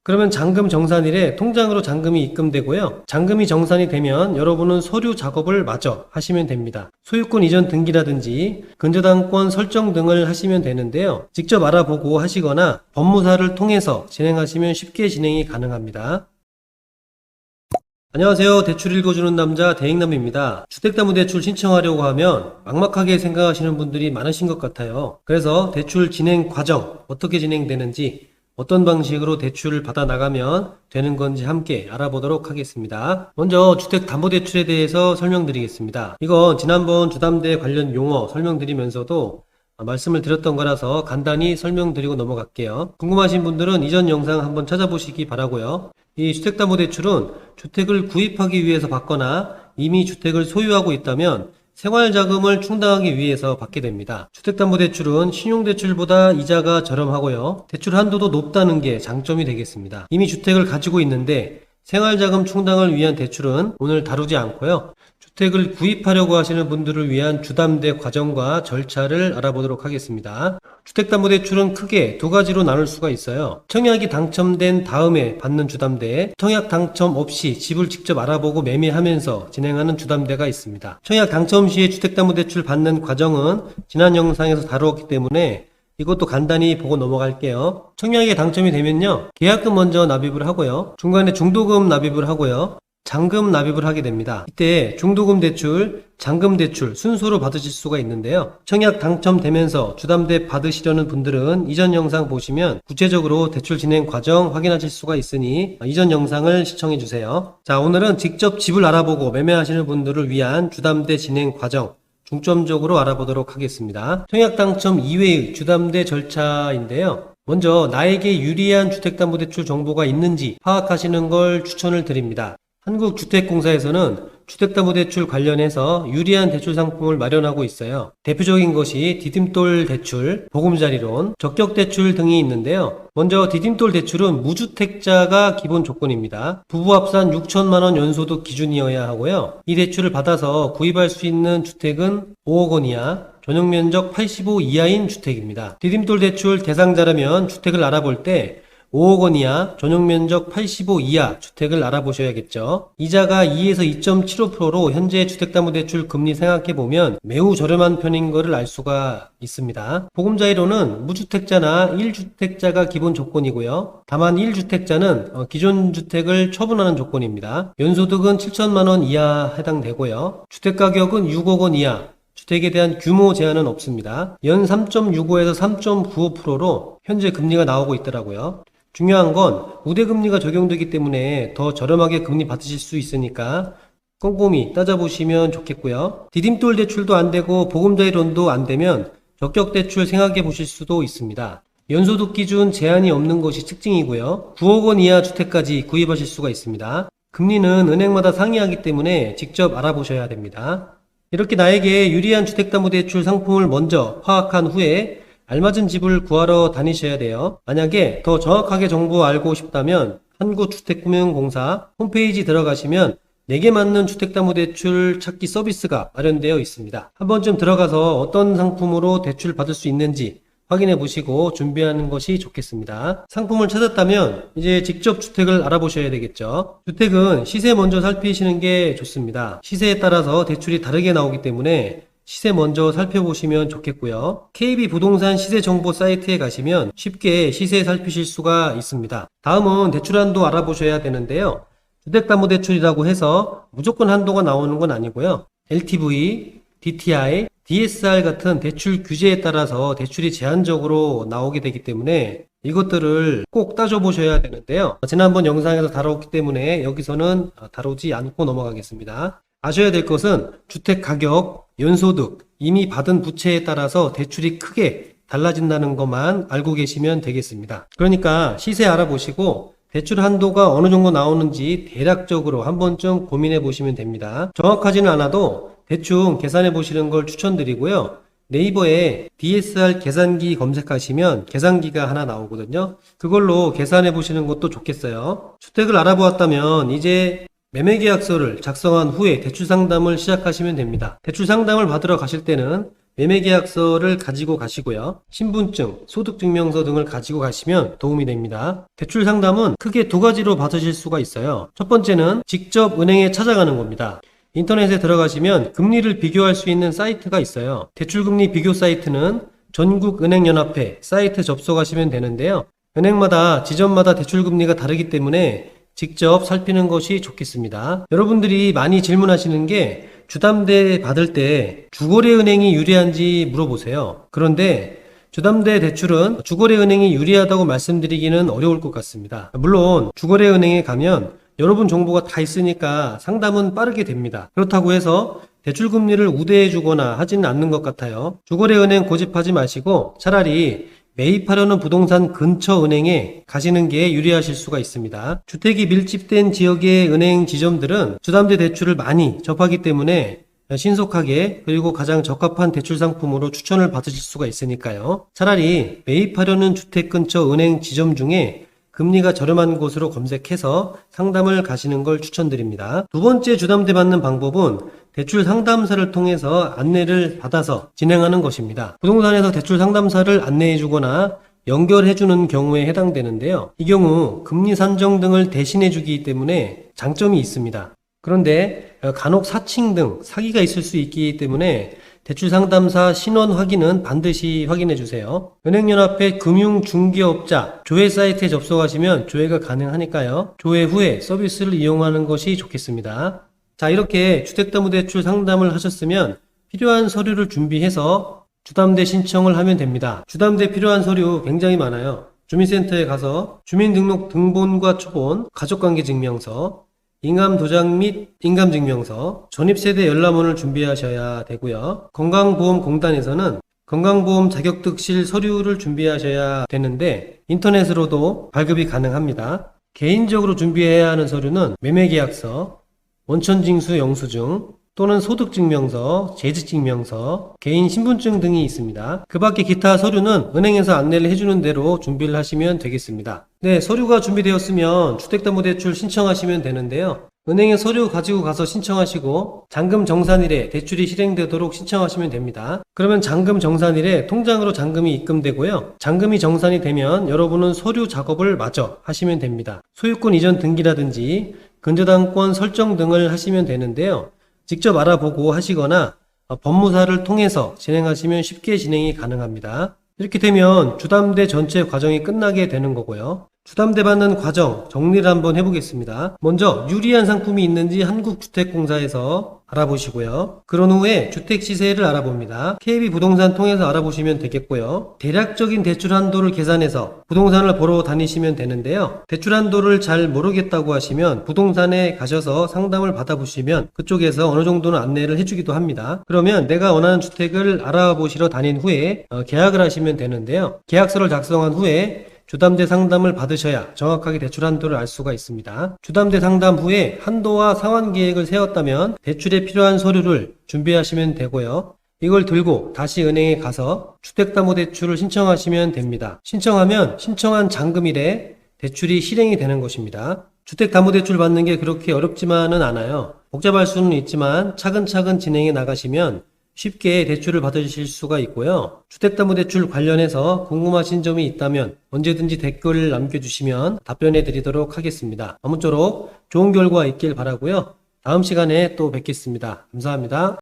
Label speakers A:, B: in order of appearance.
A: 그러면 잔금 정산일에 통장으로 잔금이 입금되고요. 잔금이 정산이 되면 여러분은 서류 작업을 마저 하시면 됩니다. 소유권 이전 등기라든지 근저당권 설정 등을 하시면 되는데요. 직접 알아보고 하시거나 법무사를 통해서 진행하시면 쉽게 진행이 가능합니다. 안녕하세요. 대출 읽어주는 남자 대행남입니다. 주택담보대출 신청하려고 하면 막막하게 생각하시는 분들이 많으신 것 같아요. 그래서 대출 진행 과정 어떻게 진행되는지, 어떤 방식으로 대출을 받아 나가면 되는 건지 함께 알아보도록 하겠습니다. 먼저 주택담보대출에 대해서 설명드리겠습니다. 이건 지난번 주담대 관련 용어 설명드리면서도 말씀을 드렸던 거라서 간단히 설명드리고 넘어갈게요. 궁금하신 분들은 이전 영상 한번 찾아보시기 바라고요. 이 주택담보대출은 주택을 구입하기 위해서 받거나 이미 주택을 소유하고 있다면 생활자금을 충당하기 위해서 받게 됩니다. 주택담보대출은 신용대출보다 이자가 저렴하고요. 대출 한도도 높다는 게 장점이 되겠습니다. 이미 주택을 가지고 있는데 생활자금 충당을 위한 대출은 오늘 다루지 않고요. 주택을 구입하려고 하시는 분들을 위한 주담대 과정과 절차를 알아보도록 하겠습니다. 주택담보대출은 크게 두 가지로 나눌 수가 있어요. 청약이 당첨된 다음에 받는 주담대, 청약 당첨 없이 집을 직접 알아보고 매매하면서 진행하는 주담대가 있습니다. 청약 당첨 시에 주택담보대출 받는 과정은 지난 영상에서 다루었기 때문에 이것도 간단히 보고 넘어갈게요. 청약에 당첨이 되면요, 계약금 먼저 납입을 하고요, 중간에 중도금 납입을 하고요, 잔금 납입을 하게 됩니다. 이때 중도금 대출, 잔금 대출 순서로 받으실 수가 있는데요. 청약 당첨되면서 주담대 받으시려는 분들은 이전 영상 보시면 구체적으로 대출 진행 과정 확인하실 수가 있으니 이전 영상을 시청해 주세요. 자, 오늘은 직접 집을 알아보고 매매하시는 분들을 위한 주담대 진행 과정 중점적으로 알아보도록 하겠습니다. 청약 당첨 이외의 주담대 절차인데요. 먼저 나에게 유리한 주택담보대출 정보가 있는지 파악하시는 걸 추천을 드립니다. 한국주택공사에서는 주택담보대출 관련해서 유리한 대출 상품을 마련하고 있어요. 대표적인 것이 디딤돌 대출, 보금자리론, 적격대출 등이 있는데요. 먼저 디딤돌 대출은 무주택자가 기본 조건입니다. 부부 합산 6천만원 연소득 기준이어야 하고요. 이 대출을 받아서 구입할 수 있는 주택은 5억 원 이하, 전용면적 85 이하인 주택입니다. 디딤돌 대출 대상자라면 주택을 알아볼 때 5억 원 이하, 전용면적 85 이하 주택을 알아보셔야겠죠. 이자가 2에서 2.75%로 현재 주택담보대출 금리 생각해보면 매우 저렴한 편인 것을 알 수가 있습니다. 보금자리론은 무주택자나 1주택자가 기본 조건이고요. 다만 1주택자는 기존 주택을 처분하는 조건입니다. 연소득은 7천만 원 이하 해당되고요. 주택가격은 6억 원 이하, 주택에 대한 규모 제한은 없습니다. 연 3.65에서 3.95%로 현재 금리가 나오고 있더라고요. 중요한 건 우대금리가 적용되기 때문에 더 저렴하게 금리 받으실 수 있으니까 꼼꼼히 따져보시면 좋겠고요. 디딤돌 대출도 안되고 보금자리론도 안되면 적격대출 생각해 보실 수도 있습니다. 연소득 기준 제한이 없는 것이 특징이고요. 9억 원 이하 주택까지 구입하실 수가 있습니다. 금리는 은행마다 상이하기 때문에 직접 알아보셔야 됩니다. 이렇게 나에게 유리한 주택담보대출 상품을 먼저 파악한 후에 알맞은 집을 구하러 다니셔야 돼요. 만약에 더 정확하게 정보 알고 싶다면 한국주택금융공사 홈페이지 들어가시면 내게 맞는 주택담보대출 찾기 서비스가 마련되어 있습니다. 한 번쯤 들어가서 어떤 상품으로 대출 받을 수 있는지 확인해 보시고 준비하는 것이 좋겠습니다. 상품을 찾았다면 이제 직접 주택을 알아보셔야 되겠죠. 주택은 시세 먼저 살피시는 게 좋습니다. 시세에 따라서 대출이 다르게 나오기 때문에 시세 먼저 살펴보시면 좋겠고요. KB부동산 시세정보 사이트에 가시면 쉽게 시세 살피실 수가 있습니다. 다음은 대출 한도 알아보셔야 되는데요. 주택담보대출이라고 해서 무조건 한도가 나오는 건 아니고요. LTV, DTI, DSR 같은 대출 규제에 따라서 대출이 제한적으로 나오게 되기 때문에 이것들을 꼭 따져보셔야 되는데요. 지난번 영상에서 다뤘기 때문에 여기서는 다루지 않고 넘어가겠습니다. 아셔야 될 것은 주택 가격, 연소득, 이미 받은 부채에 따라서 대출이 크게 달라진다는 것만 알고 계시면 되겠습니다. 그러니까 시세 알아보시고 대출 한도가 어느 정도 나오는지 대략적으로 한 번쯤 고민해 보시면 됩니다. 정확하지는 않아도 대충 계산해 보시는 걸 추천드리고요. 네이버에 DSR 계산기 검색하시면 계산기가 하나 나오거든요. 그걸로 계산해 보시는 것도 좋겠어요. 주택을 알아보았다면 이제 매매계약서를 작성한 후에 대출 상담을 시작하시면 됩니다. 대출 상담을 받으러 가실 때는 매매계약서를 가지고 가시고요. 신분증, 소득증명서 등을 가지고 가시면 도움이 됩니다. 대출 상담은 크게 두 가지로 받으실 수가 있어요. 첫 번째는 직접 은행에 찾아가는 겁니다. 인터넷에 들어가시면 금리를 비교할 수 있는 사이트가 있어요. 대출금리 비교 사이트는 전국은행연합회 사이트 접속하시면 되는데요. 은행마다 지점마다 대출금리가 다르기 때문에 직접 살피는 것이 좋겠습니다. 여러분들이 많이 질문하시는 게 주담대 받을 때 주거래은행이 유리한지 물어보세요. 그런데 주담대 대출은 주거래은행이 유리하다고 말씀드리기는 어려울 것 같습니다. 물론 주거래은행에 가면 여러분 정보가 다 있으니까 상담은 빠르게 됩니다. 그렇다고 해서 대출금리를 우대해 주거나 하지는 않는 것 같아요. 주거래은행 고집하지 마시고 차라리 매입하려는 부동산 근처 은행에 가시는 게 유리하실 수가 있습니다. 주택이 밀집된 지역의 은행 지점들은 주담대 대출을 많이 접하기 때문에 신속하게 그리고 가장 적합한 대출 상품으로 추천을 받으실 수가 있으니까요. 차라리 매입하려는 주택 근처 은행 지점 중에 금리가 저렴한 곳으로 검색해서 상담을 가시는 걸 추천드립니다. 두 번째 주담대 받는 방법은 대출 상담사를 통해서 안내를 받아서 진행하는 것입니다. 부동산에서 대출 상담사를 안내해 주거나 연결해 주는 경우에 해당되는데요. 이 경우 금리 산정 등을 대신해 주기 때문에 장점이 있습니다. 그런데 간혹 사칭 등 사기가 있을 수 있기 때문에 대출 상담사 신원 확인은 반드시 확인해 주세요. 은행연합회 금융중개업자 조회 사이트에 접속하시면 조회가 가능하니까요. 조회 후에 서비스를 이용하는 것이 좋겠습니다. 자, 이렇게 주택담보대출 상담을 하셨으면 필요한 서류를 준비해서 주담대 신청을 하면 됩니다. 주담대 필요한 서류 굉장히 많아요. 주민센터에 가서 주민등록 등본과 초본, 가족관계증명서, 인감도장 및 인감증명서, 전입세대 열람원을 준비하셔야 되고요. 건강보험공단에서는 건강보험 자격득실 서류를 준비하셔야 되는데 인터넷으로도 발급이 가능합니다. 개인적으로 준비해야 하는 서류는 매매계약서, 원천징수 영수증 또는 소득증명서, 재직증명서, 개인 신분증 등이 있습니다. 그 밖에 기타 서류는 은행에서 안내를 해주는 대로 준비를 하시면 되겠습니다. 네, 서류가 준비되었으면 주택담보대출 신청하시면 되는데요. 은행에 서류 가지고 가서 신청하시고 잔금 정산일에 대출이 실행되도록 신청하시면 됩니다. 그러면 잔금 정산일에 통장으로 잔금이 입금되고요. 잔금이 정산이 되면 여러분은 서류 작업을 마저 하시면 됩니다. 소유권 이전 등기라든지 근저당권 설정 등을 하시면 되는데요. 직접 알아보고 하시거나 법무사를 통해서 진행하시면 쉽게 진행이 가능합니다. 이렇게 되면 주담대 전체 과정이 끝나게 되는 거고요. 주담대 받는 과정 정리를 한번 해보겠습니다. 먼저 유리한 상품이 있는지 한국주택공사에서 알아보시고요. 그런 후에 주택 시세를 알아봅니다. KB부동산 통해서 알아보시면 되겠고요. 대략적인 대출 한도를 계산해서 부동산을 보러 다니시면 되는데요. 대출 한도를 잘 모르겠다고 하시면 부동산에 가셔서 상담을 받아보시면 그쪽에서 어느 정도는 안내를 해주기도 합니다. 그러면 내가 원하는 주택을 알아보시러 다닌 후에 계약을 하시면 되는데요. 계약서를 작성한 후에 주담대 상담을 받으셔야 정확하게 대출 한도를 알 수가 있습니다. 주담대 상담 후에 한도와 상환 계획을 세웠다면 대출에 필요한 서류를 준비하시면 되고요. 이걸 들고 다시 은행에 가서 주택담보대출을 신청하시면 됩니다. 신청하면 신청한 잔금일에 대출이 실행이 되는 것입니다. 주택담보대출 받는 게 그렇게 어렵지만은 않아요. 복잡할 수는 있지만 차근차근 진행해 나가시면 쉽게 대출을 받으실 수가 있고요. 주택담보대출 관련해서 궁금하신 점이 있다면 언제든지 댓글을 남겨주시면 답변해 드리도록 하겠습니다. 아무쪼록 좋은 결과 있길 바라고요. 다음 시간에 또 뵙겠습니다. 감사합니다.